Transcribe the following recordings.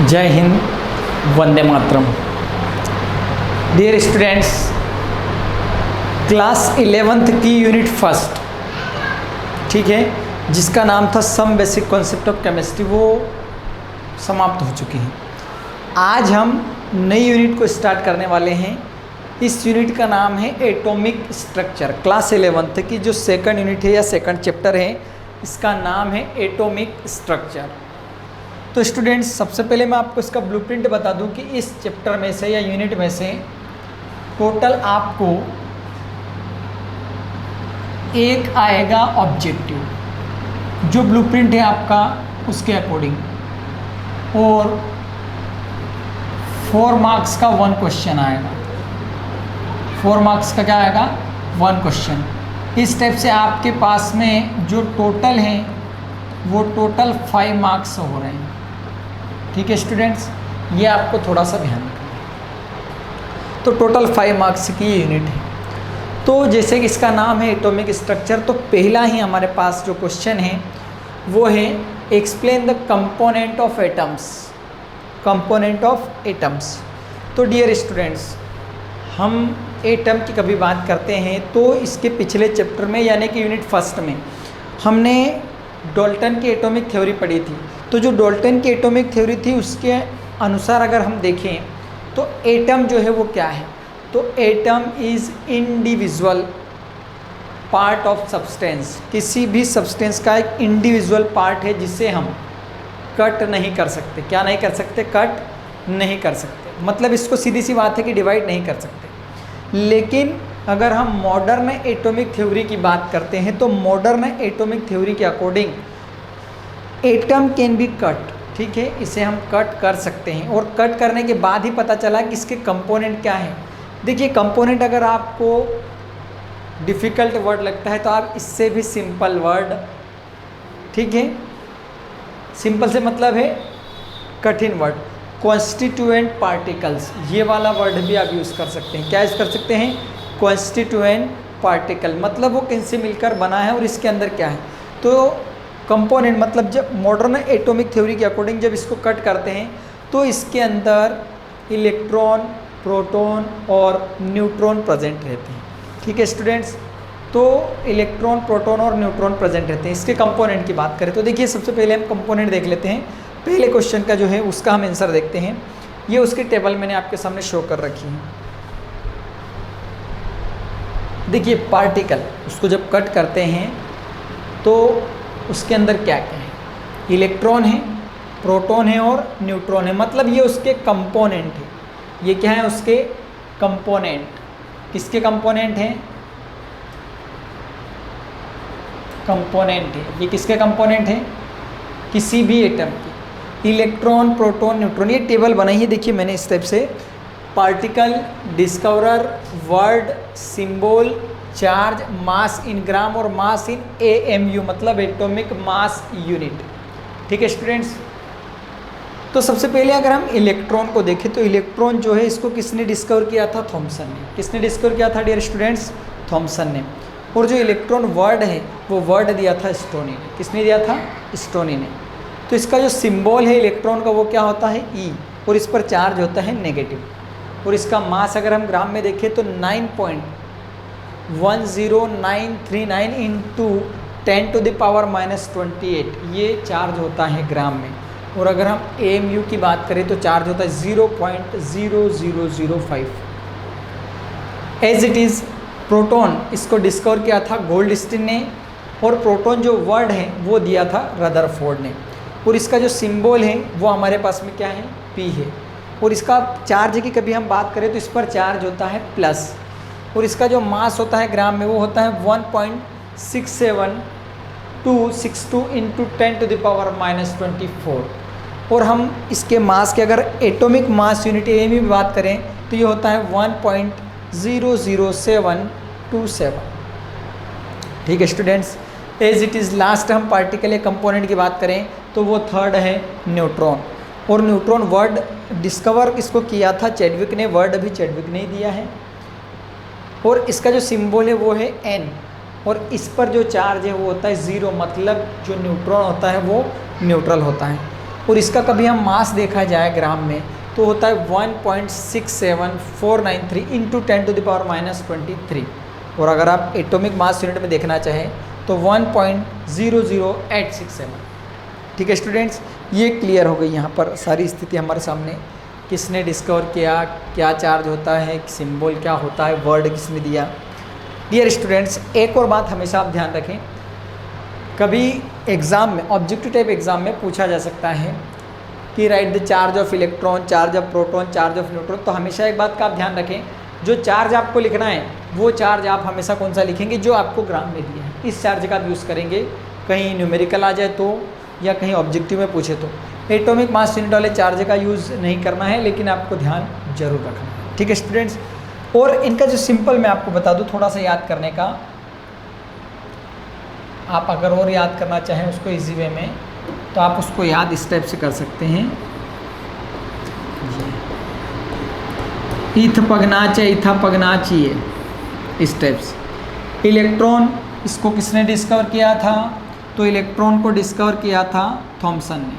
जय Hind, Vande Mataram. Dear students, class 11th की unit first, ठीक है, जिसका नाम था some basic concept of chemistry, वो समाप्त हो चुकी है। आज हम नई यूनिट को स्टार्ट करने वाले हैं। इस यूनिट का नाम है एटॉमिक स्ट्रक्चर। क्लास 11th की जो सेकंड यूनिट है या सेकंड चैप्टर है, इसका नाम है एटॉमिक स्ट्रक्चर। तो स्टूडेंट्स, सबसे पहले मैं आपको इसका ब्लूप्रिंट बता दूं कि इस चैप्टर में से या यूनिट में से टोटल आपको एक आएगा ऑब्जेक्टिव, जो ब्लूप्रिंट है आपका उसके अकॉर्डिंग, और 4 मार्क्स का 1 क्वेश्चन आएगा। 4 मार्क्स का क्या आएगा? 1 क्वेश्चन। इस टाइप से आपके पास में जो टोटल है वो टोटल 5 मार्क्स हो रहे हैं। ठीक है स्टूडेंट्स, ये आपको थोड़ा सा ध्यान रखना। तो टोटल 5 मार्क्स की यूनिट है। तो जैसे कि इसका नाम है एटॉमिक स्ट्रक्चर, तो पहला ही हमारे पास जो क्वेश्चन है वो है explain the component of atoms. Component of atoms. तो डियर स्टूडेंट्स, हम एटम की कभी बात करते हैं तो इसके पिछले चैप्टर में यानी कि यूनिट फर्स्ट में हमने डाल्टन की एटॉमिक थ्योरी पढ़ी थी। तो जो डाल्टन की एटॉमिक थ्योरी थी उसके अनुसार अगर हम देखें तो एटम जो है वो क्या है? तो atom is individual part of substance. किसी भी सब्सटेंस का एक इंडिविजुअल पार्ट है जिसे हम कट नहीं कर सकते। क्या नहीं कर सकते? कट नहीं कर सकते। मतलब इसको सीधी सी बात है कि डिवाइड नहीं कर सकते। लेकिन अगर हम मॉडर्न एटॉमिक थ्योरी की बात करते हैं तो मॉडर्न एटॉमिक थ्योरी के according atom can be cut. ठीक है, इसे हम कट कर सकते हैं, और कट करने के बाद ही पता चला कि इसके कंपोनेंट क्या है। देखिए, कंपोनेंट अगर आपको डिफ़िकल्ट वर्ड लगता है तो आप इससे भी सिंपल वर्ड, ठीक है, सिंपल से मतलब है कठिन वर्ड, कॉन्स्टिट्यूएंट पार्टिकल्स, ये वाला वर्ड भी आप यूज़ कर सकते हैं। क्या यूज़ कर सकते हैं? कॉन्स्टिट्यूएंट पार्टिकल, मतलब वो किनसे मिलकर बना है और इसके अंदर क्या है। तो कंपोनेंट मतलब जब मॉडर्न एटॉमिक थ्योरी के अकॉर्डिंग जब इसको कट करते हैं तो इसके अंदर इलेक्ट्रॉन, प्रोटॉन और न्यूट्रॉन प्रेजेंट रहते हैं। ठीक है स्टूडेंट्स, तो इलेक्ट्रॉन, प्रोटॉन और न्यूट्रॉन प्रेजेंट रहते हैं। इसके कंपोनेंट की बात करें तो देखिए, सबसे पहले हम कंपोनेंट देख लेते हैं। पहले क्वेश्चन का जो है उसका हम आंसर देखते हैं। ये उसकी टेबल मैंने आपके सामने शो कर रखी है। देखिए, पार्टिकल, उसको जब कट करते हैं तो उसके अंदर क्या क्या है? इलेक्ट्रॉन है, प्रोटॉन है और न्यूट्रॉन है। मतलब ये उसके कंपोनेंट है। ये क्या है? उसके कंपोनेंट। किसके कंपोनेंट हैं? कंपोनेंट है। ये किसके कंपोनेंट है? किसी भी एटम की। इलेक्ट्रॉन, प्रोटॉन, न्यूट्रॉन, ये टेबल बनाई है। देखिए, मैंने इस टाइप से particle, discoverer, word, symbol, charge, mass in gram और मास इन AMU, मतलब एटॉमिक मास यूनिट। ठीक है स्टूडेंट्स, तो सबसे पहले अगर हम इलेक्ट्रॉन को देखें तो इलेक्ट्रॉन जो है इसको किसने डिस्कवर किया था? थॉमसन ने। किसने डिस्कवर किया था डियर स्टूडेंट्स? थॉमसन ने। और जो इलेक्ट्रॉन वर्ड है वो वर्ड दिया था स्टोनी ने। किसने दिया था? स्टोनी ने। तो इसका जो सिंबल है इलेक्ट्रॉन का वो क्या होता है? E, और इस पर चार्ज होता है नेगेटिव। और इसका मास अगर हम ग्राम में देखें तो 9.10939 इंटू 10⁻⁻28 ये चार्ज होता है ग्राम में। और अगर हम AMU की बात करें तो चार्ज होता है 0.0005। एज इट इज़ प्रोटॉन, इसको डिस्कवर किया था गोल्डस्टीन ने, और प्रोटॉन जो वर्ड है वो दिया था रदरफोर्ड ने। और इसका जो सिंबल है वो हमारे पास में क्या है? P है। और इसका चार्ज की कभी हम बात करें तो इस पर चार्ज होता है प्लस। और इसका जो मास होता है ग्राम में वो होता है 1.67262 इंटू 10⁻⁻24। और हम इसके मास के अगर एटॉमिक मास यूनिट AMU में बात करें तो ये होता है 1.00727। ठीक है students, as it is last हम पार्टिकल या कंपोनेंट की बात करें तो वो थर्ड है न्यूट्रॉन। और न्यूट्रॉन वर्ड डिस्कवर किसको किया था? चैडविक ने। वर्ड अभी चैडविक ने ही दिया है। और इसका जो सिंबल है वो है N, और इस पर जो चार्ज है वो होता है 0, मतलब जो न्यूट्रॉन होता है वो न्यूट्रल होता है। और इसका कभी हम मास देखा जाए ग्राम में तो होता है 1.67493 इंटू 10⁻⁻23। और अगर आप एटॉमिक मास यूनिट में देखना चाहें तो 1.00867। ठीक है स्टूडेंट्स, ये क्लियर हो गई यहाँ पर सारी स्थिति हमारे सामने। किसने डिस्कवर किया, क्या चार्ज होता है, सिंबल क्या होता है, वर्ड किसने दिया। डियर स्टूडेंट्स, एक और बात हमेशा आप ध्यान रखें, कभी एग्ज़ाम में ऑब्जेक्टिव टाइप एग्ज़ाम में पूछा जा सकता है कि right the charge of electron, charge of proton, charge of neutron. तो हमेशा एक बात का आप ध्यान रखें, जो चार्ज आपको लिखना है वो चार्ज आप हमेशा कौन सा लिखेंगे, जो आपको ग्राम में दिया है, इस चार्ज का आप यूज़ करेंगे। कहीं न्यूमेरिकल आ जाए तो, या कहीं ऑब्जेक्टिव में पूछे तो एटॉमिक मास यूनिट वाले चार्ज का यूज़ नहीं करना है, लेकिन आपको ध्यान जरूर रखना है। ठीक है स्टूडेंट्स, और इनका जो सिंपल मैं आपको बता दूं थोड़ा सा याद करने का, आप अगर और याद करना चाहें उसको इजी वे में तो आप उसको याद इस टाइप से कर सकते हैं। इथ पगनाच है, इथा पगनाच ही है, इस टाइप से। इलेक्ट्रॉन, इसको किसने डिस्कवर किया था, तो इलेक्ट्रॉन को डिस्कवर किया था थॉमसन ने।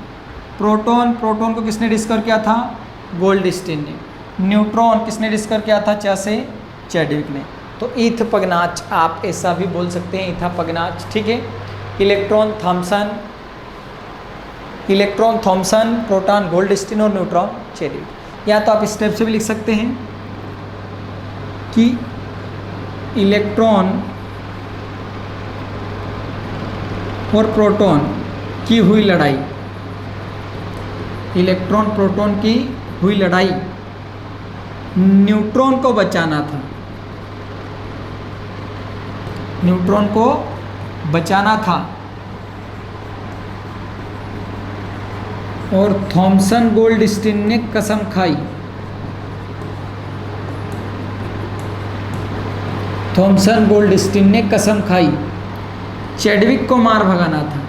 प्रोटॉन, प्रोटॉन को किसने डिस्कवर किया था, गोल्डस्टीन ने। न्यूट्रॉन किसने डिस्कवर किया था, चैडविक ने। तो इथ पगनाच आप ऐसा भी बोल सकते हैं, इथा पगनाच। ठीक है, इलेक्ट्रॉन थॉमसन, प्रोटॉन गोल्डस्टीन और न्यूट्रॉन चैडविक। या तो आप इस टाइप से भी लिख सकते हैं कि इलेक्ट्रॉन और प्रोटॉन की हुई लड़ाई, इलेक्ट्रॉन प्रोटॉन की हुई लड़ाई न्यूट्रॉन को बचाना था, न्यूट्रॉन को बचाना था। और थॉमसन गोल्डस्टीन ने कसम खाई, थॉमसन गोल्डस्टीन ने कसम खाई चैडविक को मार भगाना था।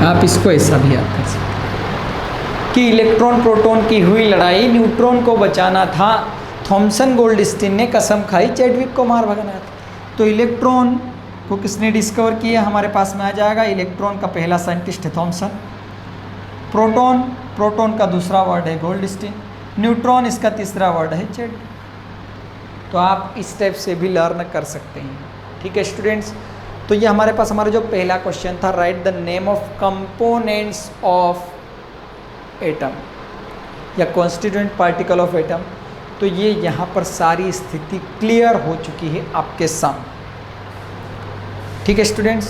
आप इसको ऐसा भी याद कर सकते हैं कि इलेक्ट्रॉन प्रोटॉन की हुई लड़ाई न्यूट्रॉन को बचाना था, थॉमसन गोल्डस्टीन ने कसम खाई चैडविक को मार भगाना था। तो इलेक्ट्रॉन को किसने डिस्कवर किया, हमारे पास में आ जाएगा, इलेक्ट्रॉन का पहला साइंटिस्ट है थॉमसन। प्रोटॉन, प्रोटॉन का दूसरा वर्ड है गोल्डस्टीन। न्यूट्रॉन, इसका तीसरा वर्ड है चैडविक। तो आप इस टाइप से भी लर्न कर सकते हैं। ठीक है स्टूडेंट्स, तो ये हमारे पास हमारा जो पहला क्वेश्चन था, right the name of components of atom या कॉन्स्टिट्यूएंट पार्टिकल ऑफ एटम। तो ये यहाँ पर सारी स्थिति क्लियर हो चुकी है आपके सामने। ठीक है स्टूडेंट्स,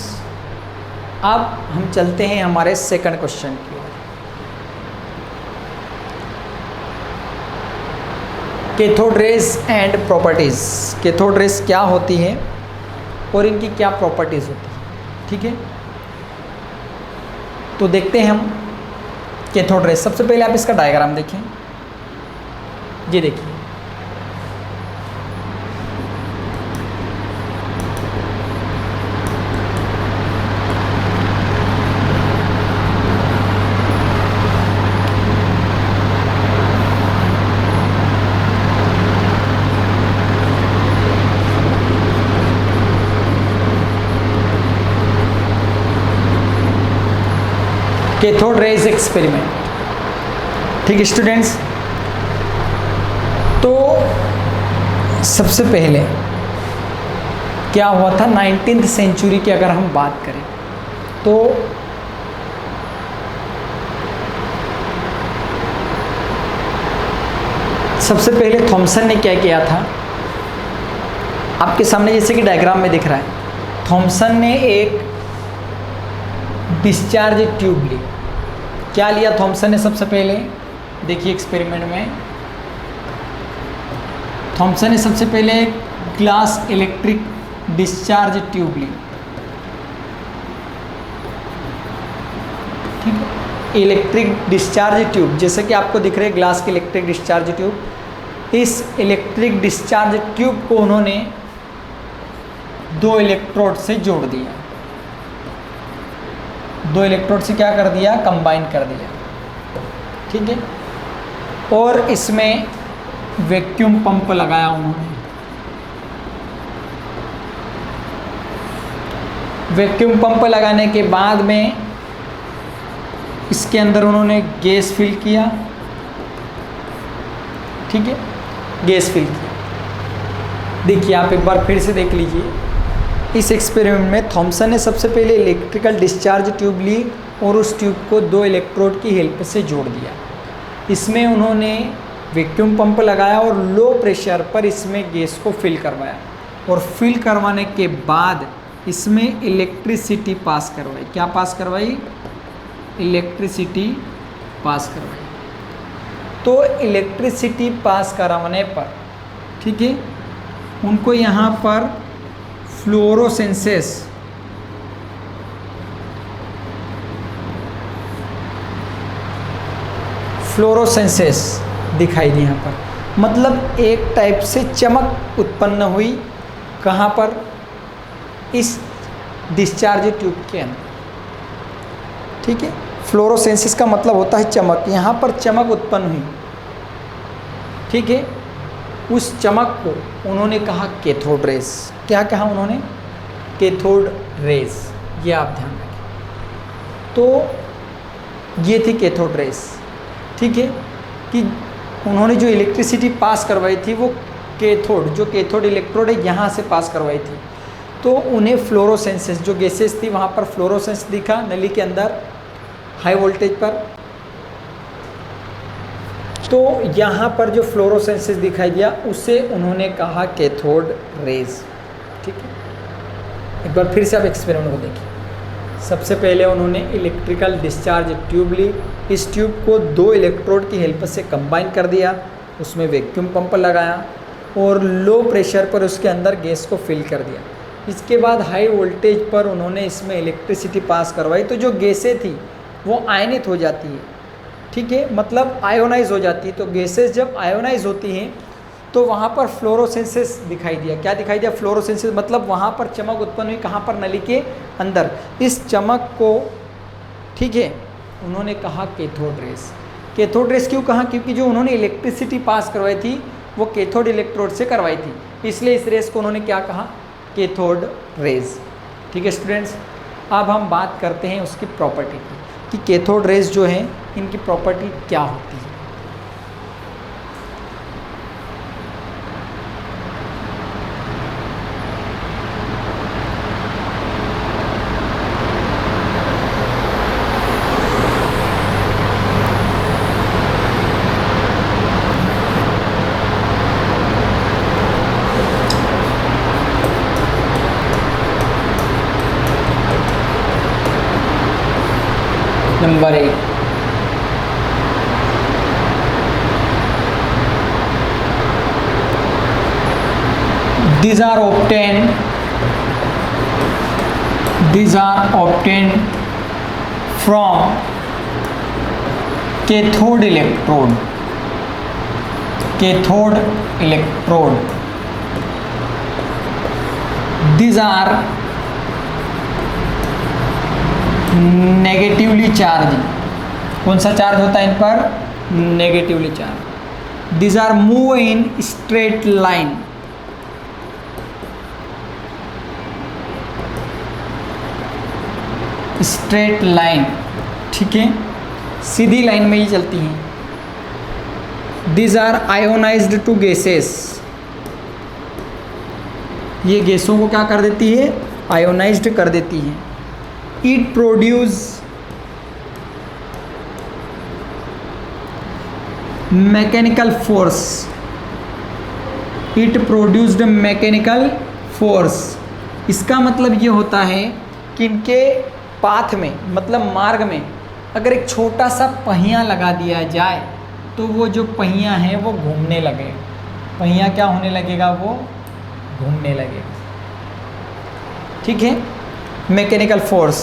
अब हम चलते हैं हमारे सेकंड क्वेश्चन की ओर। Cathode rays and properties. Cathode rays क्या होती है और इनकी क्या प्रॉपर्टीज होती है। ठीक है, तो देखते हैं हम कैथोड रेज। सबसे पहले आप इसका डायग्राम देखें, ये देखिए, कैथोड रेज एक्सपेरिमेंट। ठीक है स्टूडेंट्स, तो सबसे पहले क्या हुआ था 19th सेंचुरी की अगर हम बात करें तो सबसे पहले थॉमसन ने क्या किया था, आपके सामने जैसे कि डायग्राम में दिख रहा है, थॉमसन ने एक डिस्चार्ज ट्यूब ली। क्या लिया थॉमसन ने सबसे पहले, देखिए एक्सपेरिमेंट में थॉमसन ने सबसे पहले ग्लास इलेक्ट्रिक डिस्चार्ज ट्यूब ली। ठीक है, इलेक्ट्रिक डिस्चार्ज ट्यूब, जैसे कि आपको दिख रहे ग्लास की इलेक्ट्रिक डिस्चार्ज ट्यूब। इस इलेक्ट्रिक डिस्चार्ज ट्यूब को उन्होंने 2 इलेक्ट्रोड से जोड़ दिया, 2 इलेक्ट्रोड से क्या कर दिया, कंबाइन कर दिया। ठीक है, और इसमें वैक्यूम पंप लगाया उन्होंने। वैक्यूम पंप लगाने के बाद में इसके अंदर उन्होंने गैस फिल किया, ठीक है, गैस फिल किया। देखिए आप एक बार फिर से देख लीजिए, इस एक्सपेरिमेंट में थॉमसन ने सबसे पहले इलेक्ट्रिकल डिस्चार्ज ट्यूब ली और उस ट्यूब को 2 इलेक्ट्रोड की हेल्प से जोड़ दिया। इसमें उन्होंने वैक्यूम पंप लगाया और लो प्रेशर पर इसमें गैस को फिल करवाया और फिल करवाने के बाद इसमें इलेक्ट्रिसिटी पास करवाई। क्या पास करवाई? इलेक्ट्रिसिटी पास करवाई। तो इलेक्ट्रिसिटी पास करवाने पर, ठीक है, उनको यहाँ पर फ्लोरोसेंसेस दिखाई दी यहाँ पर, मतलब एक टाइप से चमक उत्पन्न हुई। कहाँ पर? इस डिस्चार्ज ट्यूब के अंदर, ठीक है। फ्लोरोसेंसिस का मतलब होता है चमक, यहाँ पर चमक उत्पन्न हुई, ठीक है। उस चमक को उन्होंने कहा कैथोड रेज। क्या कहा उन्होंने? Cathode rays. ये आप ध्यान रखें। तो ये थी कैथोड रेज, ठीक है, कि उन्होंने जो इलेक्ट्रिसिटी पास करवाई थी वो कैथोड, जो कैथोड इलेक्ट्रोड है यहाँ से पास करवाई थी। तो उन्हें फ्लोरोसेंसेस, जो गैसेस थी वहाँ पर फ्लोरोसेंस दिखा नली के अंदर हाई वोल्टेज पर। तो यहाँ पर जो फ्लोरोसेंसेस दिखाई दिया उसे उन्होंने कहा कैथोड रेज, ठीक है। एक बार फिर से आप एक्सपेरिमेंट को देखिए। सबसे पहले उन्होंने इलेक्ट्रिकल डिस्चार्ज ट्यूब ली, इस ट्यूब को 2 इलेक्ट्रोड की हेल्प से कंबाइन कर दिया, उसमें वैक्यूम पंप लगाया और लो प्रेशर पर उसके अंदर गैस को फिल कर दिया। इसके बाद हाई वोल्टेज पर उन्होंने इसमें इलेक्ट्रिसिटी पास करवाई। तो जो गैसें थी वो आयनित हो जाती है, ठीक है, मतलब आयोनाइज हो जाती है। तो गैसेस जब आयोनाइज होती हैं तो वहाँ पर फ्लोरोसेंसेस दिखाई दिया। क्या दिखाई दिया? फ्लोरोसेंसेस, मतलब वहाँ पर चमक उत्पन्न हुई। कहाँ पर? नली के अंदर। इस चमक को, ठीक है, उन्होंने कहा कैथोड रेज। कैथोड रेज क्यों कहा? क्योंकि जो उन्होंने इलेक्ट्रिसिटी पास करवाई थी वो कैथोड इलेक्ट्रोड से करवाई थी, इसलिए इस रेज को उन्होंने क्या कहा? कैथोड रेज, ठीक है स्टूडेंट्स। अब हम बात करते हैं उसकी प्रॉपर्टी की, कि कैथोड रेज जो हैं इनकी प्रॉपर्टी क्या होती है। Number 1, these are obtained from cathode electrode. These are negatively charge. कौन सा चार्ज होता है इन पर? Negatively charge. These are move in straight line. Straight line, ठीक है, सीधी लाइन में ही चलती हैं। These are ionized to gases। ये गैसों को क्या कर देती है? आयोनाइज्ड कर देती है। It produce mechanical force। It produced mechanical force। इसका मतलब ये होता है कि इनके पाथ में, मतलब मार्ग में, अगर एक छोटा सा पहिया लगा दिया जाए तो वो जो पहिया है वो घूमने लगे। पहिया क्या होने लगेगा? वो घूमने लगेगा, ठीक है। Mechanical force.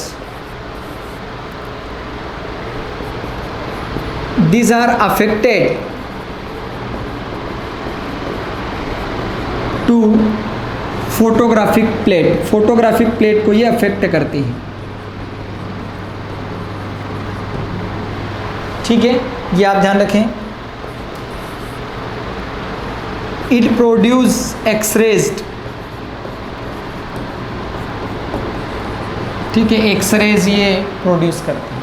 These are affected to photographic plate. Photographic plate को ये अफेक्ट करती है, ठीक है, ये आप ध्यान रखें। It produce X rays. ठीक है, एक्सरेज ये प्रोड्यूस करते हैं।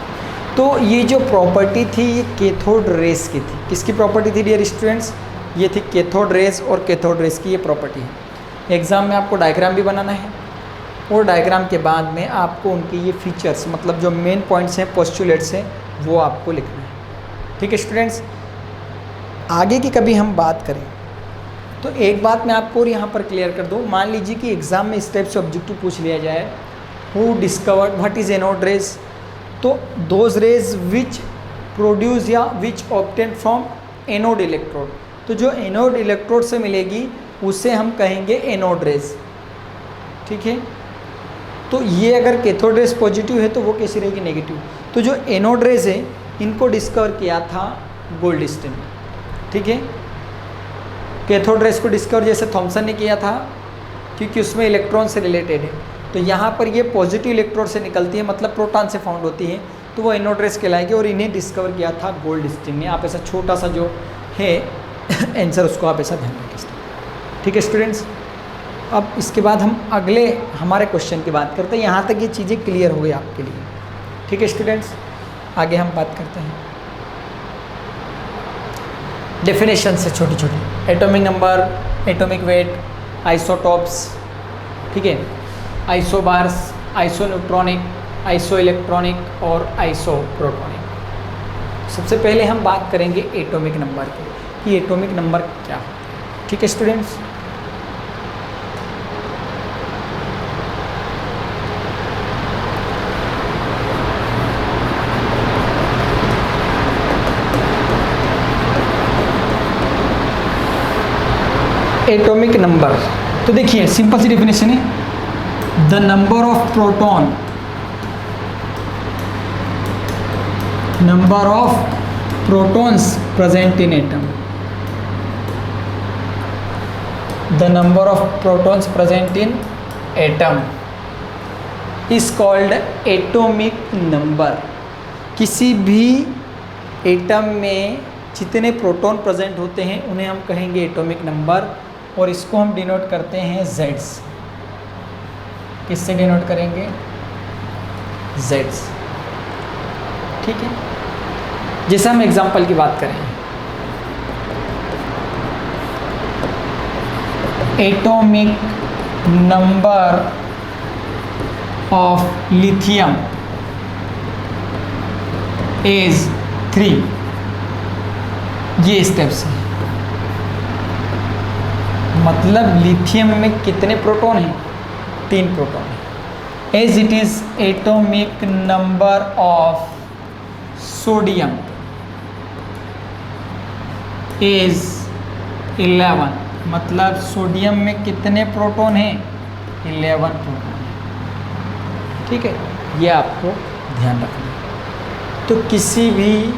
तो ये जो प्रॉपर्टी थी ये कैथोड रेस की थी। किसकी प्रॉपर्टी थी डियर स्टूडेंट्स? ये थी कैथोड रेस, और कैथोड रेस की ये प्रॉपर्टी है। एग्ज़ाम में आपको डायग्राम भी बनाना है, और डायग्राम के बाद में आपको उनके ये फीचर्स, मतलब जो मेन पॉइंट्स हैं, पोस्टुलेट्स हैं, वो आपको लिखना है। ठीक है स्टूडेंट्स, आगे की कभी हम बात करें तो एक बात मैं आपको और यहाँ पर क्लियर कर दूँ। मान लीजिए कि एग्ज़ाम में इस टाइप से ऑब्जेक्टिव पूछ लिया जाए, who discovered what is anode rays, तो दोज रेज विच प्रोड्यूस या विच ऑब्टेन फ्रॉम एनोड इलेक्ट्रोड, तो जो एनोड इलेक्ट्रोड से मिलेगी उसे हम कहेंगे एनोड रेज। ठीक है, तो ये अगर कैथोड रेज पॉजिटिव है तो वो कैसी रहेगी? नेगेटिव। तो जो एनोड रेज है इनको डिस्कवर किया था गोल्डस्टीन। ठीक है, कैथोड रेज को डिस्कवर जैसे थॉमसन ने किया था, क्योंकि उसमें इलेक्ट्रॉन से रिलेटेड है, तो यहाँ पर ये पॉजिटिव इलेक्ट्रोड से निकलती है, मतलब प्रोटॉन से फाउंड होती है, तो वो एनोड रेज कहलाएगी, और इन्हें डिस्कवर किया था गोल्डस्टीन ने। आप ऐसा छोटा सा जो है आंसर उसको आप ऐसा ध्यान रखिए। ठीक है स्टूडेंट्स, अब इसके बाद हम अगले हमारे क्वेश्चन की बात करते हैं। यहाँ तक ये चीज़ें क्लियर हो गई आपके लिए। ठीक है स्टूडेंट्स, आगे हम बात करते हैं डेफिनेशन से छोटी छोटी। Atomic number, atomic weight, isotopes, ठीक है, आइसोबार्स, आइसोन्यूट्रॉनिक, आइसो इलेक्ट्रॉनिक और आइसोप्रोटॉनिक। सबसे पहले हम बात करेंगे एटॉमिक नंबर की, कि एटॉमिक नंबर क्या होता है। ठीक है स्टूडेंट्स, एटॉमिक नंबर, तो देखिए सिंपल सी डेफिनेशन है, the number of proton, number of protons present in atom, the number of protons present in atom is called atomic number. किसी भी एटम में जितने प्रोटॉन प्रेजेंट होते हैं उन्हें हम कहेंगे एटॉमिक नंबर, और इसको हम डिनोट करते हैं जेड्स। किससे डिनोट करेंगे? जेड्स। ठीक है, जैसे हम एग्जांपल की बात करें, atomic number of lithium is 3, ये स्टेप्स हैं। मतलब लिथियम में कितने प्रोटॉन हैं? 3 प्रोटॉन हैं। As it is atomic number of sodium is 11, मतलब सोडियम में कितने प्रोटॉन हैं? 11 प्रोटॉन हैं। ठीक है, ये आपको ध्यान रखना है। तो किसी भी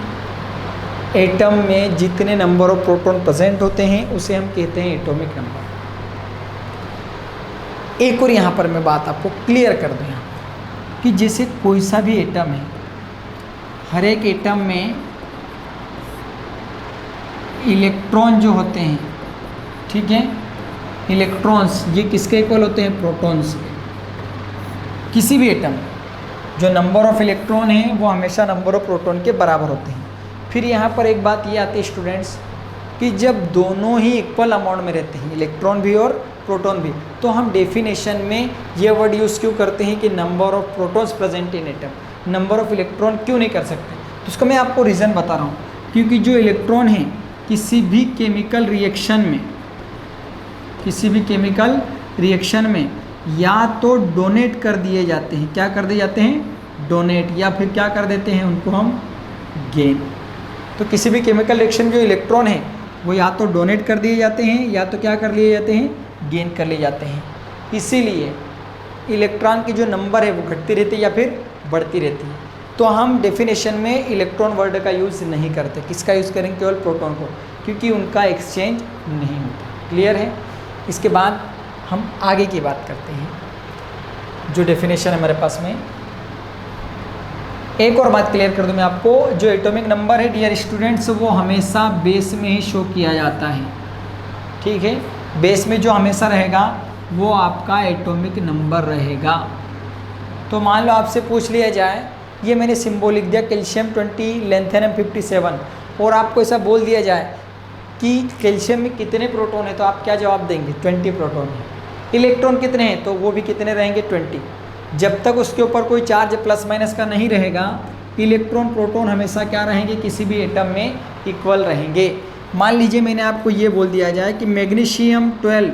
एटम में जितने नंबर ऑफ प्रोटॉन प्रेजेंट होते हैं उसे हम कहते हैं एटॉमिक नंबर। एक और यहाँ पर मैं बात आपको क्लियर कर दूँ यहाँ कि जैसे कोई सा भी एटम है, हर एक एटम में इलेक्ट्रॉन जो होते हैं, ठीक है, इलेक्ट्रॉन्स ये किसके इक्वल होते हैं? प्रोटॉन्स के। किसी भी एटम जो नंबर ऑफ इलेक्ट्रॉन है वो हमेशा नंबर ऑफ प्रोटॉन के बराबर होते हैं। फिर यहाँ पर एक बात ये आती है स्टूडेंट्स कि जब दोनों ही इक्वल अमाउंट में रहते हैं, इलेक्ट्रॉन भी और प्रोटॉन भी, तो हम डेफिनेशन में ये वर्ड यूज़ क्यों करते हैं कि number of protons present in atom, number of electron क्यों नहीं कर सकते? तो उसका मैं आपको रीज़न बता रहा हूँ, क्योंकि जो इलेक्ट्रॉन है किसी भी केमिकल रिएक्शन में, किसी भी केमिकल रिएक्शन में या तो डोनेट कर दिए जाते हैं, क्या कर दिए जाते हैं? डोनेट, या फिर क्या कर देते हैं उनको हम? गेन। तो किसी भी केमिकल रिएक्शन जो इलेक्ट्रॉन है वो या तो डोनेट कर दिए जाते हैं या तो क्या कर लिए जाते हैं? गेन कर लिए जाते हैं। इसीलिए इलेक्ट्रॉन की जो नंबर है वो घटती रहती है या फिर बढ़ती रहती है। तो हम डेफिनेशन में इलेक्ट्रॉन वर्ड का यूज़ नहीं करते। किसका यूज़ करेंगे? केवल प्रोटॉन को, क्योंकि उनका एक्सचेंज नहीं होता। क्लियर है? इसके बाद हम आगे की बात करते हैं। जो डेफिनेशन है हमारे पास में, एक और बात क्लियर कर दूं मैं आपको, जो एटॉमिक नंबर है डियर स्टूडेंट्स वो हमेशा बेस में ही शो किया जाता है। ठीक है, बेस में जो हमेशा रहेगा वो आपका एटॉमिक नंबर रहेगा। तो मान लो आपसे पूछ लिया जाए, ये मैंने सिंबल लिख दिया कैल्शियम 20 लेंथेनियम 57, और आपको ऐसा बोल दिया जाए कि कैल्शियम में कितने प्रोटॉन है, तो आप क्या जवाब देंगे? 20 प्रोटॉन है। इलेक्ट्रॉन कितने हैं? तो वो भी कितने रहेंगे? 20। जब तक उसके ऊपर कोई चार्ज प्लस माइनस का नहीं रहेगा, इलेक्ट्रॉन प्रोटॉन हमेशा क्या रहेंगे? किसी भी एटम में इक्वल रहेंगे। मान लीजिए मैंने आपको ये बोल दिया जाए कि मैग्नीशियम 12,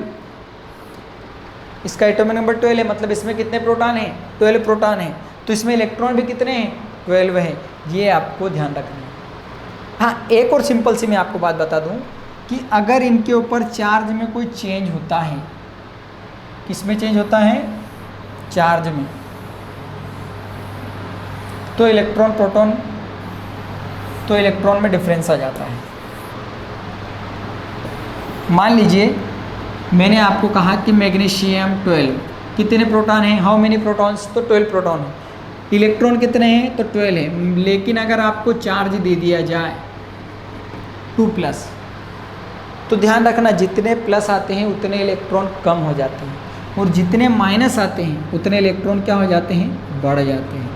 इसका एटॉमिक नंबर 12 है, मतलब इसमें कितने प्रोटॉन हैं? 12 प्रोटॉन हैं। तो इसमें इलेक्ट्रॉन भी कितने हैं? 12 है। ये आपको ध्यान रखना है। हाँ, एक और सिंपल सी मैं आपको बात बता दूं कि अगर इनके ऊपर चार्ज में कोई चेंज होता है, किसमें चेंज होता है? चार्ज में, तो इलेक्ट्रॉन प्रोटॉन, तो इलेक्ट्रॉन में डिफरेंस आ जाता है। मान लीजिए मैंने आपको कहा कि मैग्नीशियम 12 कितने प्रोटॉन हैं? How many protons? तो 12 प्रोटॉन है। इलेक्ट्रॉन कितने हैं? तो 12 है। लेकिन अगर आपको चार्ज दे दिया जाए 2+, तो ध्यान रखना जितने प्लस आते हैं उतने इलेक्ट्रॉन कम हो जाते हैं, और जितने माइनस आते हैं उतने इलेक्ट्रॉन क्या हो जाते हैं? बढ़ जाते हैं।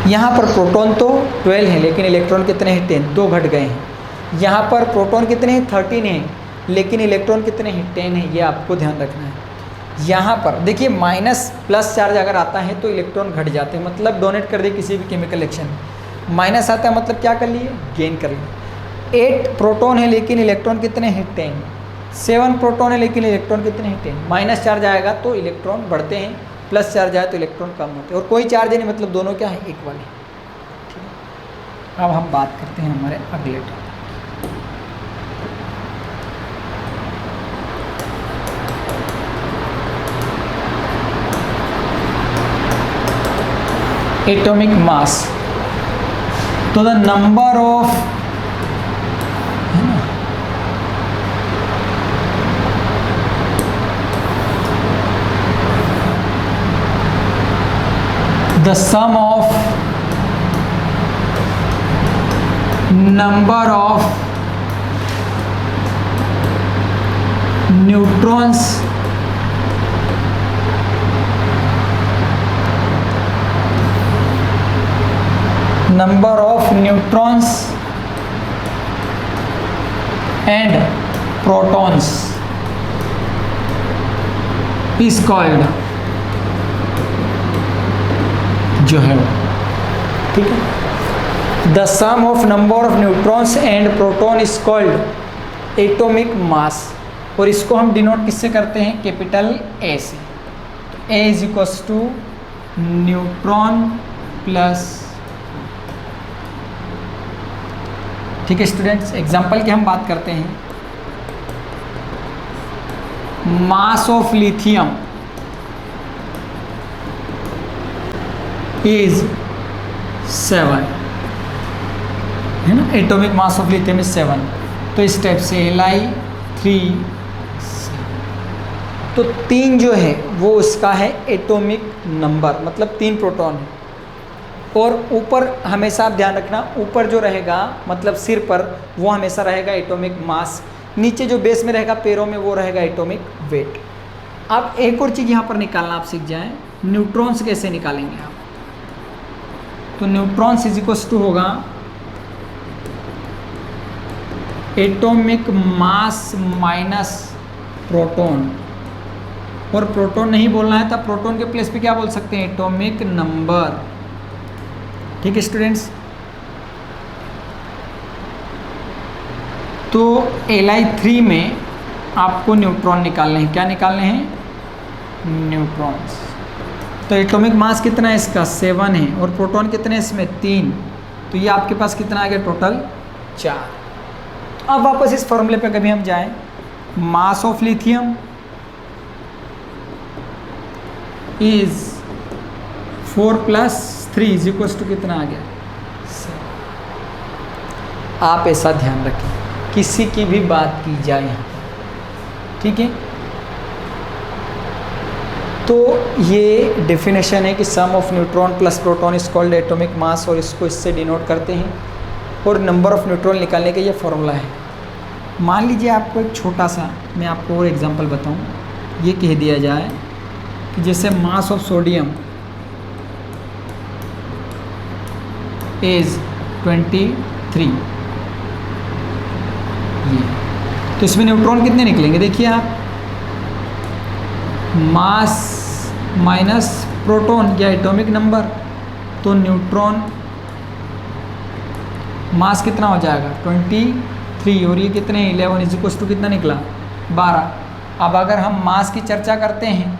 यहाँ पर प्रोटॉन तो 12 है, लेकिन इलेक्ट्रॉन कितने हैं? 10, 2 घट गए हैं। यहाँ पर प्रोटॉन कितने हैं? 13 हैं, लेकिन इलेक्ट्रॉन कितने हैं? 10 है। ये आपको ध्यान रखना है। यहाँ पर देखिए माइनस प्लस चार्ज अगर आता है तो इलेक्ट्रॉन घट जाते हैं, मतलब डोनेट कर दिए किसी भी केमिकल रिएक्शन में। माइनस आता है मतलब क्या कर लिए? गेन कर लिए। 8 प्रोटॉन है लेकिन इलेक्ट्रॉन कितने हैं? 10। 7 प्रोटॉन है लेकिन इलेक्ट्रॉन कितने हैं? 10। माइनस चार्ज आएगा तो इलेक्ट्रॉन बढ़ते हैं, प्लस चार्ज आए तो इलेक्ट्रॉन कम होते हैं, और कोई चार्ज नहीं, मतलब दोनों क्या है? इक्वल है। ठीक है, अब हम बात करते हैं हमारे अगले टॉपिक। Atomic mass. तो द नंबर ऑफ, है ना, the sum of number of neutrons and protons is called, जो है वो, ठीक है, the sum of number of neutrons and proton is called atomic mass, और इसको हम डिनोट किससे करते हैं? कैपिटल ए से। A is equals to neutron plus, ठीक है स्टूडेंट्स, एग्जाम्पल की हम बात करते हैं। मास ऑफ लिथियम इज 7, है ना, atomic mass of lithium is 7। तो इस टाइप से Li3, तो 3 जो है वो उसका है एटॉमिक नंबर, मतलब 3 प्रोटॉन है। और ऊपर हमेशा आप ध्यान रखना, ऊपर जो रहेगा मतलब सिर पर, वो हमेशा रहेगा एटॉमिक मास, नीचे जो बेस में रहेगा पैरों में, वो रहेगा एटॉमिक वेट। अब एक और चीज़ यहाँ पर निकालना आप सीख जाएं, न्यूट्रॉन्स कैसे निकालेंगे आप? तो न्यूट्रॉन्स इज इक्वल्स टू होगा एटॉमिक मास माइनस प्रोटॉन, और प्रोटॉन नहीं बोलना है तब प्रोटॉन के प्लेस पे क्या बोल सकते हैं? Atomic number. ठीक है स्टूडेंट्स, तो Li3 में आपको न्यूट्रॉन निकालने हैं। क्या निकालने हैं? न्यूट्रॉन्स। तो एटॉमिक मास कितना है इसका? 7 है, और प्रोटॉन कितने हैं इसमें? 3। तो ये आपके पास कितना आ गया टोटल? 4। अब वापस इस फॉर्मूले पे कभी हम जाएं, mass of lithium is 4 + 3 is equals to कितना आ गया? 7। आप ऐसा ध्यान रखें, किसी की भी बात की जाए यहाँ, ठीक है। तो ये डेफिनेशन है कि sum of neutron plus proton is called atomic mass, और इसको इससे डिनोट करते हैं। और नंबर ऑफ न्यूट्रॉन निकालने का ये फॉर्मूला है। मान लीजिए आपको एक छोटा सा, मैं आपको और एग्जांपल बताऊं, ये कह दिया जाए कि जैसे मास ऑफ सोडियम इज 23, ये तो इसमें न्यूट्रॉन कितने निकलेंगे? देखिए आप, मास माइनस प्रोटॉन या एटॉमिक नंबर, तो न्यूट्रॉन मास कितना हो जाएगा 23, और ये कितने 11 इज इक्वल टू कितना निकला 12। अब अगर हम मास की चर्चा करते हैं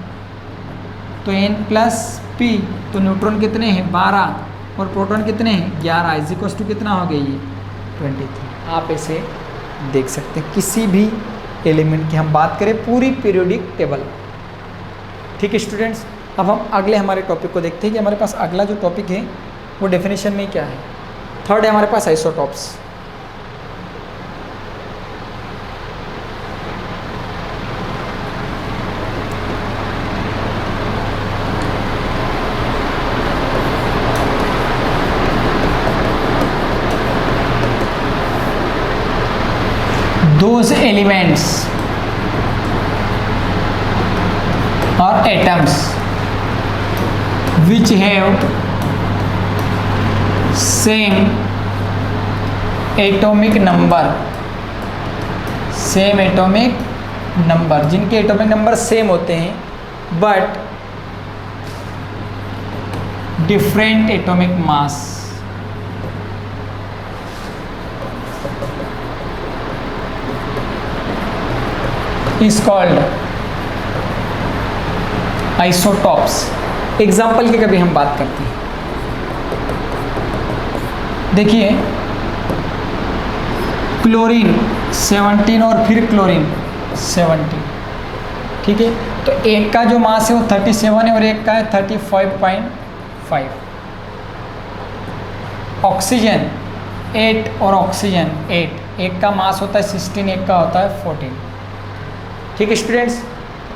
तो n प्लस पी, तो न्यूट्रॉन कितने हैं 12 और प्रोटॉन कितने हैं 11 इज इक्वल टू कितना हो गया ये 23। आप इसे देख सकते हैं किसी भी एलिमेंट की हम बात करें पूरी पीरियोडिक टेबल। ठीक है स्टूडेंट्स, अब हम अगले हमारे टॉपिक को देखते हैं कि हमारे पास अगला जो टॉपिक है वो डेफिनेशन में क्या है। थर्ड है हमारे पास isotopes. Those elements or atoms which have same atomic number, जिनके एटॉमिक नंबर सेम होते हैं but different atomic mass, is called isotopes. Example की कभी हम बात करते हैं, देखिए क्लोरीन 17 और फिर क्लोरीन 17, ठीक है, तो एक का जो मास है वो 37 है और एक का है 35.5। ऑक्सीजन 8 और ऑक्सीजन 8, एक का मास होता है 16, एक का होता है 14। ठीक है स्टूडेंट्स,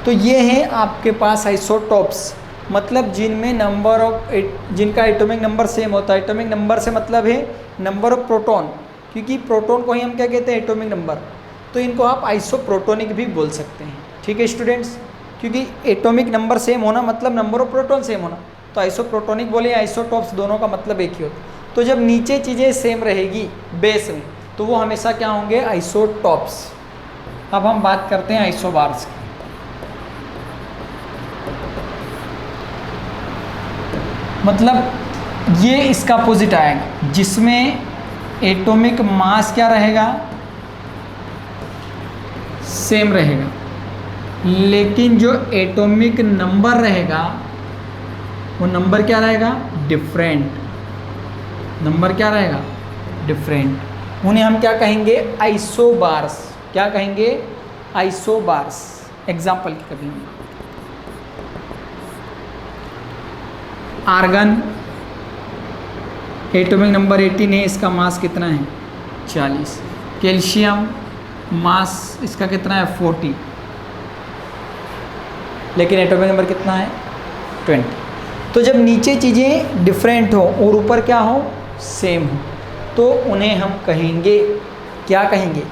तो ये हैं आपके पास आइसोटॉप्स, मतलब जिनमें नंबर ऑफ जिनका एटॉमिक नंबर सेम होता है। एटॉमिक नंबर से मतलब है नंबर ऑफ प्रोटॉन, क्योंकि प्रोटॉन को ही हम क्या कहते हैं एटॉमिक नंबर, तो इनको आप आइसोप्रोटोनिक भी बोल सकते हैं। ठीक है स्टूडेंट्स, क्योंकि एटॉमिक नंबर सेम होना मतलब नंबर ऑफ प्रोटॉन सेम होना, तो आइसोप्रोटोनिक बोले आइसोटॉप्स, दोनों का मतलब एक ही होता। तो जब नीचे चीज़ें सेम रहेगी बेस में, तो वो हमेशा क्या होंगे आइसोटॉप्स। अब हम बात करते हैं आइसोबार्स की। मतलब ये इसका अपोजिट आएगा, जिसमें एटॉमिक मास क्या रहेगा सेम रहेगा, लेकिन जो एटॉमिक नंबर रहेगा वो नंबर क्या रहेगा डिफरेंट, नंबर क्या रहेगा डिफरेंट। उन्हें हम क्या कहेंगे आइसोबार्स। क्या कहेंगे आइसोबार्स। एग्जाम्पल की कभी आर्गन एटॉमिक नंबर 18 है, इसका मास कितना है 40। कैल्शियम मास इसका कितना है 40, लेकिन एटॉमिक नंबर कितना है 20। तो जब नीचे चीज़ें डिफरेंट हो और ऊपर क्या हो सेम हो, तो उन्हें हम कहेंगे क्या कहेंगे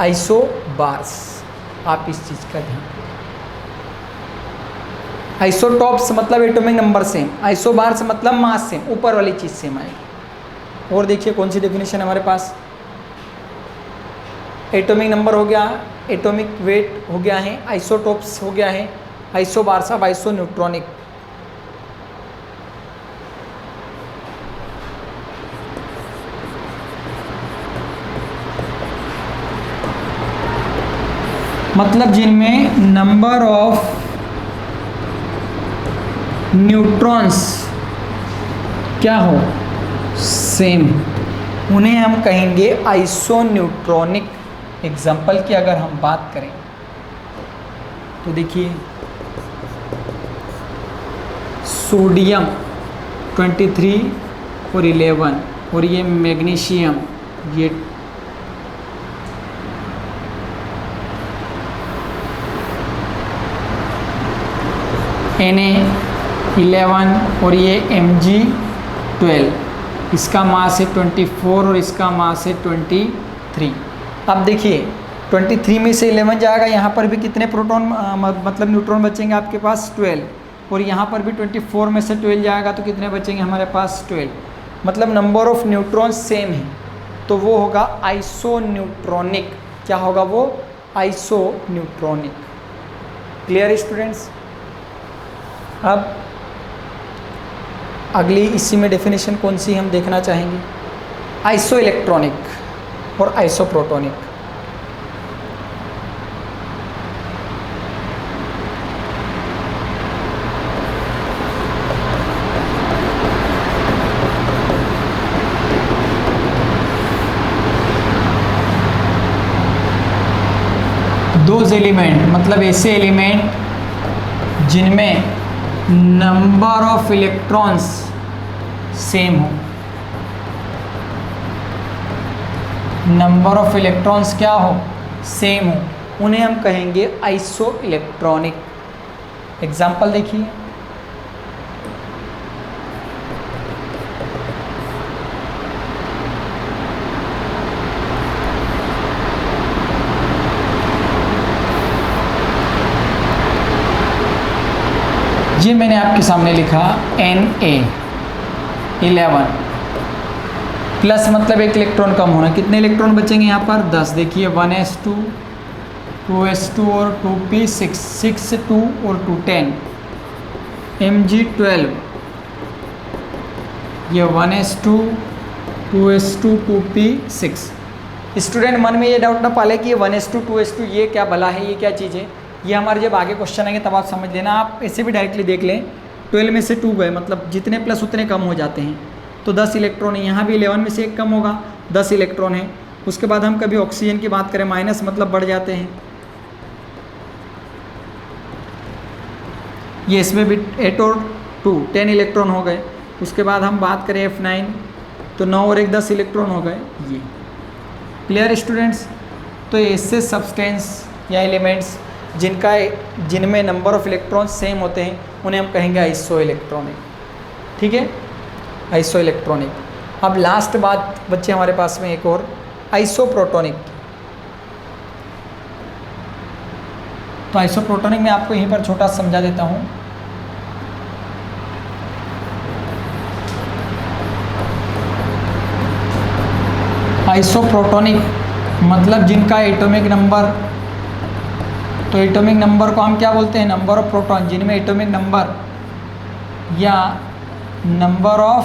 आइसोबार्स। आप इस चीज़ का ध्यान। आइसोटॉप्स मतलब एटॉमिक नंबर सेम, आइसोबार्स मतलब मास सेम, ऊपर वाली चीज़ सेम आएगी। और देखिए कौन सी डेफिनेशन हमारे पास, एटॉमिक नंबर हो गया, एटॉमिक वेट हो गया है, आइसोटॉप्स हो गया है, आइसोबार्स अब आइसोन्यूट्रॉनिक। मतलब जिनमें नंबर ऑफ न्यूट्रॉन्स क्या हो सेम, उन्हें हम कहेंगे आइसोन्यूट्रॉनिक। एग्जाम्पल की अगर हम बात करें तो देखिए सोडियम 23 और 11, और ये मैग्नीशियम ये Na11 और ये Mg12, इसका मास है 24 और इसका मास है 23। अब देखिए 23 में से 11 जाएगा, यहाँ पर भी कितने प्रोटॉन मतलब न्यूट्रॉन बचेंगे आपके पास 12, और यहाँ पर भी 24 में से 12 जाएगा तो कितने बचेंगे हमारे पास 12, मतलब नंबर ऑफ न्यूट्रॉन सेम है, तो वो होगा आइसोन्यूट्रॉनिक। क्या होगा वो? आइसोन्यूट्रॉनिक। Clear students? अब अगली इसी में डेफिनेशन कौन सी हम देखना चाहेंगे? आइसो इलेक्ट्रॉनिक और आइसोप्रोटोनिक। दोज एलिमेंट मतलब ऐसे एलिमेंट जिनमें नंबर ऑफ इलेक्ट्रॉन्स सेम हो। नंबर ऑफ इलेक्ट्रॉन्स क्या हो? सेम हो, उन्हें हम कहेंगे आइसो इलेक्ट्रॉनिक। एग्जाम्पल देखिए, ये मैंने आपके सामने लिखा Na11 प्लस मतलब एक इलेक्ट्रॉन कम होना। कितने इलेक्ट्रॉन बचेंगे यहाँ पर? 10। देखिए 1s2 2s2 और 2p6 6 2 और 2 10 Mg12 ये 1s2 2s2 2p6। स्टूडेंट मन में ये डाउट ना पाले कि ये 1s2 2s2 ये क्या भला है, ये क्या चीज़ है। ये हमारे जब आगे क्वेश्चन आएंगे तब आप समझ लेना। आप ऐसे भी डायरेक्टली देख लें, 12 में से 2 गए मतलब जितने प्लस उतने कम हो जाते हैं, तो 10 इलेक्ट्रॉन है। यहाँ भी 11 में से एक कम होगा, 10 इलेक्ट्रॉन है। उसके बाद हम कभी ऑक्सीजन की बात करें, माइनस मतलब बढ़ जाते हैं। ये इसमें भी 8 और 2 10 इलेक्ट्रॉन हो गए। उसके बाद हम बात करें F9 तो 9 और 1 10 इलेक्ट्रॉन हो गए। ये क्लियर स्टूडेंट्स? तो ऐसे सब्सटेंस या एलिमेंट्स जिनमें नंबर ऑफ इलेक्ट्रॉन सेम होते हैं उन्हें हम कहेंगे आइसो इलेक्ट्रॉनिक। ठीक है, आइसो इलेक्ट्रॉनिक। अब लास्ट बात बच्चे हमारे पास में एक और आइसोप्रोटोनिक। तो आइसोप्रोटोनिक में आपको यहीं पर छोटा समझा देता हूँ। आइसोप्रोटोनिक मतलब जिनका एटॉमिक नंबर, तो एटॉमिक नंबर को हम क्या बोलते हैं? Number of proton. जिनमें एटॉमिक नंबर या number of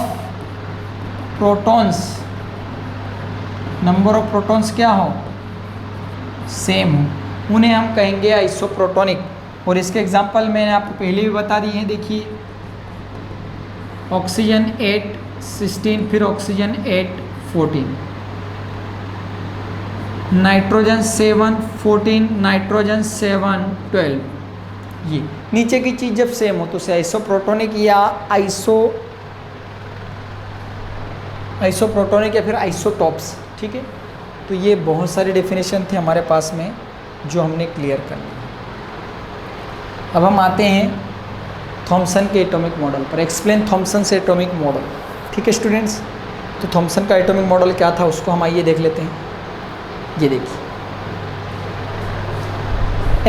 protons, number of protons क्या हो? सेम हो, उन्हें हम कहेंगे आइसोप्रोटोनिक। और इसके एग्जांपल मैंने आपको पहले भी बता दिए हैं। देखिए ऑक्सीजन 8 16, फिर ऑक्सीजन 8 14, नाइट्रोजन 7 14, नाइट्रोजन 7 12। ये नीचे की चीज़ जब सेम हो तो उसे आइसोप्रोटोनिक या आइसोप्रोटोनिक या फिर आइसोटॉप्स। ठीक है, तो ये बहुत सारे डेफिनेशन थे हमारे पास में जो हमने क्लियर कर लिया। अब हम आते हैं थॉमसन के एटॉमिक मॉडल पर। एक्सप्लेन थॉमसन से एटॉमिक मॉडल। ठीक है स्टूडेंट्स, तो थॉमसन का एटॉमिक मॉडल क्या था उसको हम आइए देख लेते हैं। ये देखिए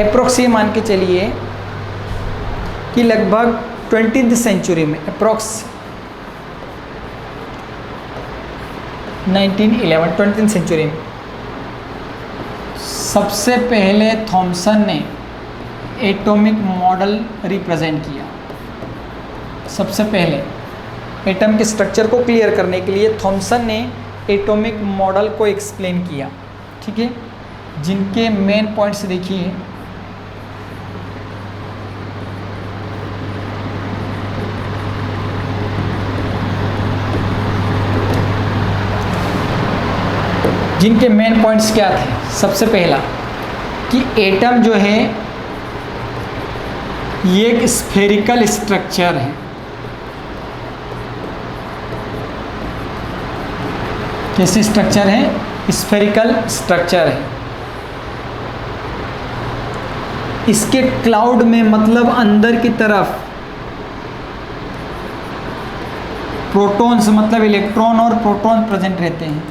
अप्रोक्स, ये मान के चलिए कि लगभग 20th सेंचुरी में अप्रोक्स 1911 20th सेंचुरी में सबसे पहले थॉमसन ने एटॉमिक मॉडल रिप्रेजेंट किया। सबसे पहले एटम के स्ट्रक्चर को क्लियर करने के लिए थॉमसन ने एटॉमिक मॉडल को एक्सप्लेन किया। ठीक है, जिनके मेन पॉइंट्स देखिए। जिनके मेन पॉइंट्स क्या थे? सबसे पहला कि एटम जो है ये एक स्फेरिकल स्ट्रक्चर है। कैसे स्ट्रक्चर है? स्फेरिकल स्ट्रक्चर है। इसके क्लाउड में मतलब अंदर की तरफ प्रोटॉन्स मतलब इलेक्ट्रॉन और प्रोटॉन प्रेजेंट रहते हैं।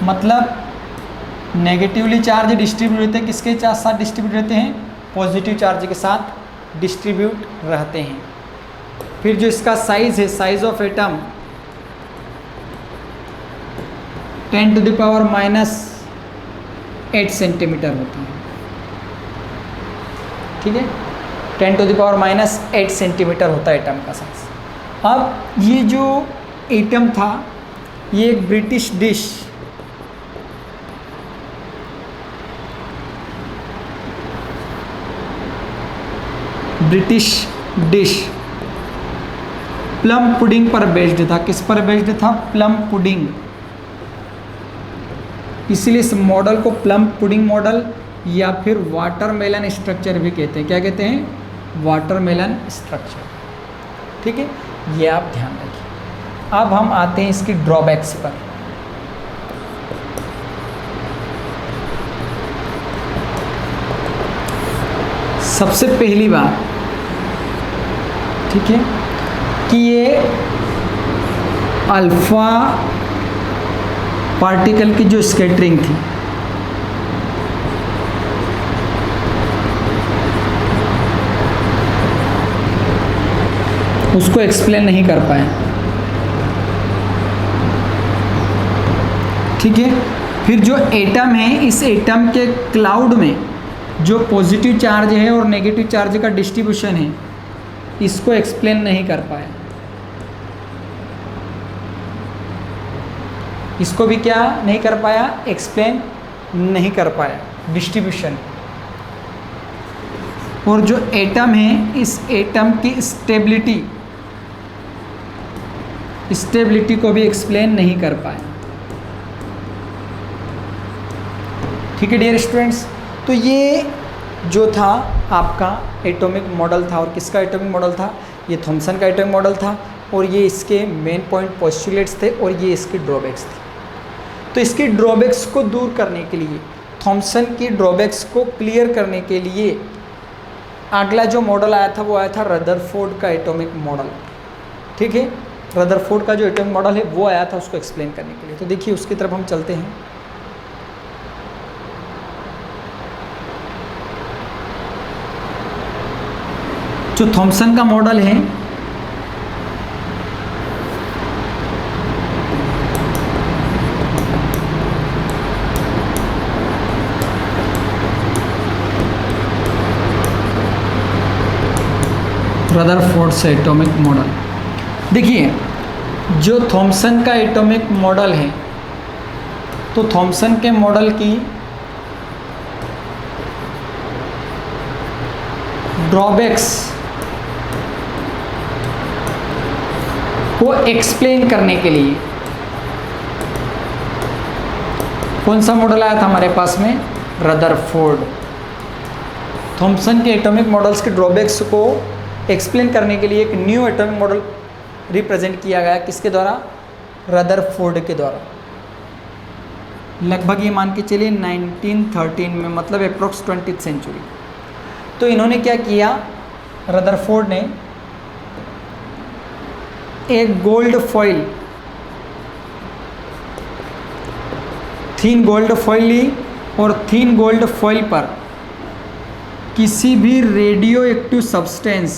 मतलब नेगेटिवली चार्ज डिस्ट्रीब्यूट रहते हैं, किसके साथ डिस्ट्रीब्यूट रहते हैं? पॉजिटिव चार्ज के साथ डिस्ट्रीब्यूट रहते हैं। फिर जो इसका साइज है, साइज ऑफ एटम 10⁻⁻8 सेंटीमीटर होती है। ठीक है, 10⁻⁻8 सेंटीमीटर होता है एटम का साइज। अब ये जो एटम था, ये एक ब्रिटिश डिश प्लम पुडिंग पर बेस्ड था। किस पर बेस्ड था? Plum pudding. इसलिए इस मॉडल को प्लम पुडिंग मॉडल या फिर वाटरमेलन स्ट्रक्चर भी कहते हैं। क्या कहते हैं? Watermelon structure. ठीक है, ये आप ध्यान रखिए। अब हम आते हैं इसकी ड्रॉबैक्स पर। सबसे पहली बात, ठीक है, कि ये अल्फा पार्टिकल की जो स्कैटरिंग थी, उसको एक्सप्लेन नहीं कर पाए। ठीक है, फिर जो एटम है, इस एटम के क्लाउड में जो पॉजिटिव चार्ज है और नेगेटिव चार्ज का डिस्ट्रीब्यूशन है, इसको एक्सप्लेन नहीं कर पाए। इसको भी क्या नहीं कर पाया? एक्सप्लेन नहीं कर पाया, डिस्ट्रीब्यूशन। और जो एटम है, इस एटम की स्टेबिलिटी को भी एक्सप्लेन नहीं कर पाए। ठीक है डियर स्टूडेंट्स, तो ये जो था आपका एटॉमिक मॉडल था। और किसका एटॉमिक मॉडल था? ये थॉमसन का एटॉमिक मॉडल था। और ये इसके मेन पॉइंट पोस्टुलेट्स थे और ये इसकी ड्रॉबैक्स थी। तो इसकी ड्रॉबैक्स को दूर करने के लिए, थॉमसन की ड्रॉबैक्स को क्लियर करने के लिए अगला जो मॉडल आया था वो आया था रदरफोर्ड का एटॉमिक मॉडल। ठीक है, रदरफोर्ड का जो एटॉमिक मॉडल है वो आया था उसको एक्सप्लेन करने के लिए। तो देखिए उसकी तरफ हम चलते हैं। जो थॉमसन का मॉडल है, रदरफोर्ड से एटॉमिक मॉडल, देखिए जो थॉमसन का एटॉमिक मॉडल है, तो थॉमसन के मॉडल की ड्रॉबैक्स को एक्सप्लेन करने के लिए कौन सा मॉडल आया था हमारे पास में? रदरफोर्ड। थॉमसन के एटॉमिक मॉडल्स के ड्रॉबैक्स को एक्सप्लेन करने के लिए एक न्यू एटॉमिक मॉडल रिप्रेजेंट किया गया। किसके द्वारा? रदरफोर्ड के द्वारा। लगभग ये मान के चलिए 1913 में, मतलब अप्रोक्स 20th सेंचुरी। तो इन्होंने क्या किया? रदरफोर्ड ने एक गोल्ड फॉइल, थीन गोल्ड फॉइल ली और थीन गोल्ड फॉइल पर किसी भी रेडियो एक्टिव सब्सटेंस,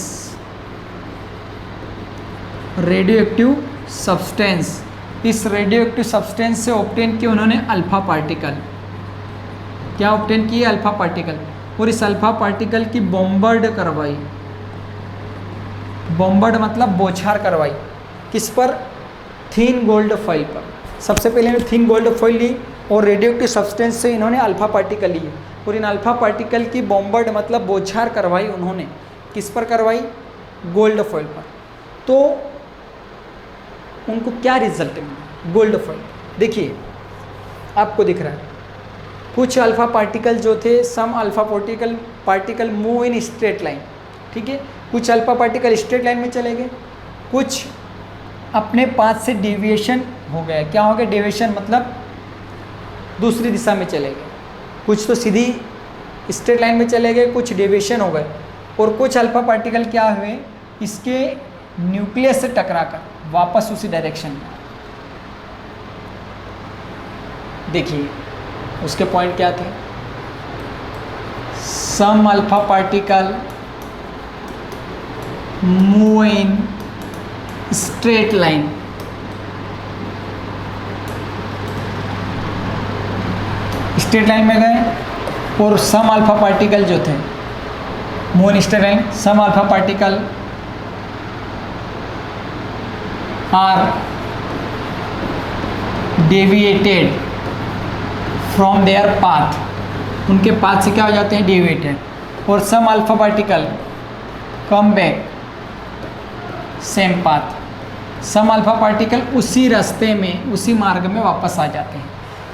इस रेडियो एक्टिव सब्सटेंस से ऑब्टेन किए उन्होंने अल्फा पार्टिकल। क्या ऑब्टेन किए? Alpha particle. और इस अल्फा पार्टिकल की बॉम्बर्ड करवाई। बॉम्बर्ड मतलब बौछार करवाई। किस पर? थीन गोल्ड फॉइल पर। सबसे पहले इन्होंने थीन गोल्ड फॉइल ली और रेडियो एक्टिव सब्सटेंस से इन्होंने अल्फा पार्टिकल लिए और इन अल्फा पार्टिकल की बॉम्बर्ड मतलब बौछार करवाई उन्होंने। किस पर करवाई? गोल्ड फॉइल पर। तो उनको क्या रिजल्ट मिला? Gold foil. देखिए आपको दिख रहा है कुछ अल्फा पार्टिकल जो थे, some alpha particle move in straight line. ठीक है, कुछ अल्फा पार्टिकल स्ट्रेट लाइन में चले गए, कुछ अपने पाथ से डेविएशन हो गया। क्या हो गया? डेविएशन मतलब दूसरी दिशा में चले गए। कुछ तो सीधी स्ट्रेट लाइन में चले गए, कुछ डेविएशन हो गए। और कुछ अल्फा पार्टिकल क्या हुए? इसके न्यूक्लियस से टकराकर वापस उसी डायरेक्शन में। देखिए उसके पॉइंट क्या थे? Some alpha particle move in straight line, straight line में गए और सम अल्फा पार्टिकल जो थे move in straight line, some alpha particle are deviated from their path, उनके पाथ से क्या हो जाते हैं? डेविएटेड। और some alpha particle come back same path, some alpha particle उसी रास्ते में, उसी मार्ग में वापस आ जाते हैं।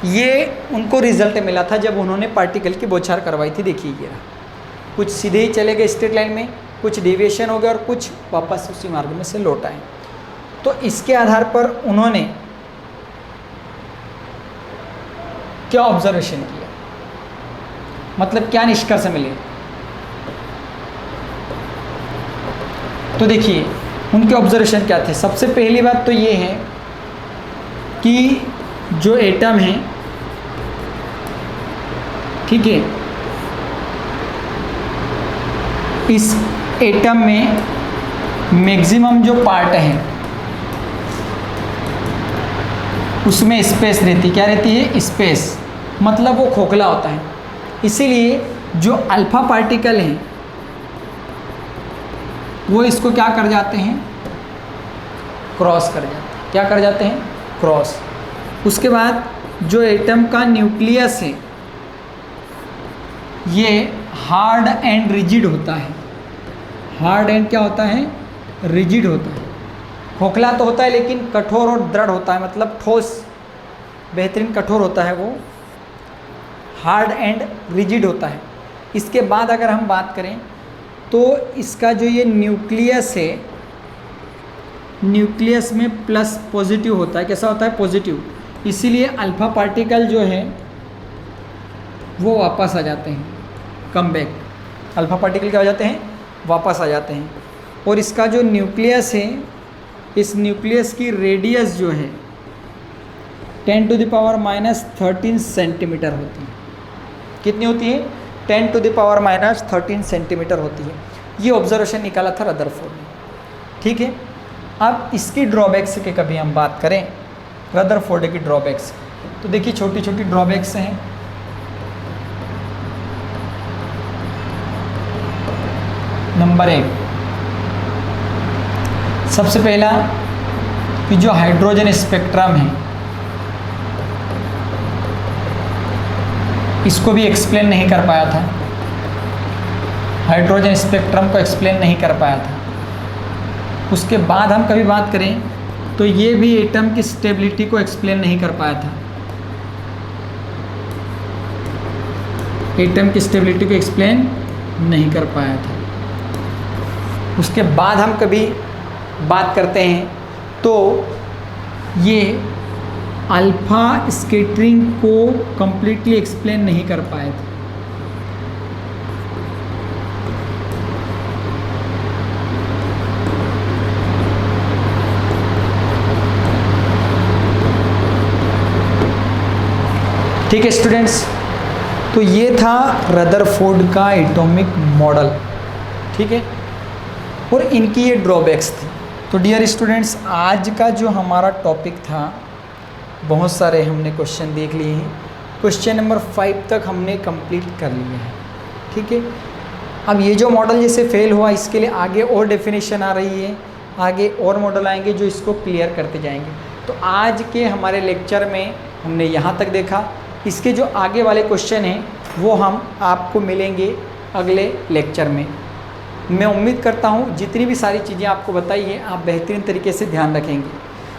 ये उनको रिजल्ट मिला था जब उन्होंने पार्टिकल की बौछार करवाई थी। देखिए ये रहा, कुछ सीधे ही चले गए स्ट्रेट लाइन में, कुछ डेविएशन हो गया और कुछ वापस उसी मार्ग में से लौट आए। तो इसके आधार पर उन्होंने क्या ऑब्जर्वेशन किया, मतलब क्या निष्कर्ष मिले? तो देखिए उनके ऑब्जर्वेशन क्या थे। सबसे पहली बात तो ये है कि जो एटम है, ठीक है, इस एटम में मैक्सिमम जो पार्ट है उसमें स्पेस रहती, क्या रहती है? स्पेस, मतलब वो खोखला होता है। इसीलिए जो अल्फा पार्टिकल हैं वो इसको क्या कर जाते हैं? क्रॉस कर जाते हैं। क्या कर जाते हैं? क्रॉस। उसके बाद जो एटम का न्यूक्लियस है ये हार्ड एंड रिजिड होता है। हार्ड एंड क्या होता है? रिजिड होता है। खोखला तो होता है लेकिन कठोर और दृढ़ होता है, मतलब ठोस, बेहतरीन कठोर होता है वो, हार्ड एंड रिजिड होता है। इसके बाद अगर हम बात करें तो इसका जो ये न्यूक्लियस है, न्यूक्लियस में प्लस पॉजिटिव होता है। कैसा होता है? पॉजिटिव। इसीलिए अल्फा पार्टिकल जो है वो वापस आ जाते हैं, कम बैक। अल्फा पार्टिकल क्या हो जाते हैं? वापस आ जाते हैं। और इसका जो न्यूक्लियस है, इस न्यूक्लियस की रेडियस जो है 10⁻³ सेंटीमीटर होती है। कितनी होती है? 10⁻³ सेंटीमीटर होती है। ये ऑब्जर्वेशन निकाला था रदरफोर्ड ने, ठीक है। अब इसकी ड्रॉबैक्स की कभी हम बात करें, रदरफोर्ड की ड्रॉबैक्स, तो देखिए छोटी छोटी ड्रॉबैक्स हैं। नंबर 1, सबसे पहला कि जो हाइड्रोजन स्पेक्ट्रम है इसको भी एक्सप्लेन नहीं कर पाया था, हाइड्रोजन स्पेक्ट्रम को एक्सप्लेन नहीं कर पाया था। उसके बाद हम कभी बात करें तो ये भी एटम की स्टेबिलिटी को एक्सप्लेन नहीं कर पाया था, एटम की स्टेबिलिटी को एक्सप्लेन नहीं कर पाया था। उसके बाद हम कभी बात करते हैं तो ये अल्फा स्कैटरिंग को कंप्लीटली एक्सप्लेन नहीं कर पाए थे। ठीक है स्टूडेंट्स, तो ये था रदरफोर्ड का एटॉमिक मॉडल, ठीक है, और इनकी ये ड्रॉबैक्स थी। तो डियर स्टूडेंट्स, आज का जो हमारा टॉपिक था, बहुत सारे हमने क्वेश्चन देख लिए हैं। क्वेश्चन नंबर 5 तक हमने कंप्लीट कर लिया है, ठीक है। अब ये जो मॉडल जैसे फेल हुआ, इसके लिए आगे और डेफिनेशन आ रही है, आगे और मॉडल आएंगे जो इसको क्लियर करते जाएंगे। तो आज के हमारे लेक्चर में हमने यहाँ तक देखा। इसके जो आगे वाले क्वेश्चन हैं वो हम आपको मिलेंगे अगले लेक्चर में। मैं उम्मीद करता हूँ जितनी भी सारी चीज़ें आपको बताई हैं आप बेहतरीन तरीके से ध्यान रखेंगे।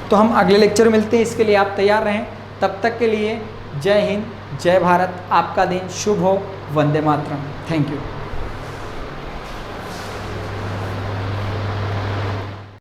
तो हम अगले लेक्चर मिलते हैं, इसके लिए आप तैयार रहें। तब तक के लिए जय हिंद, जय भारत, आपका दिन शुभ हो, वंदे मातरम। Thank you.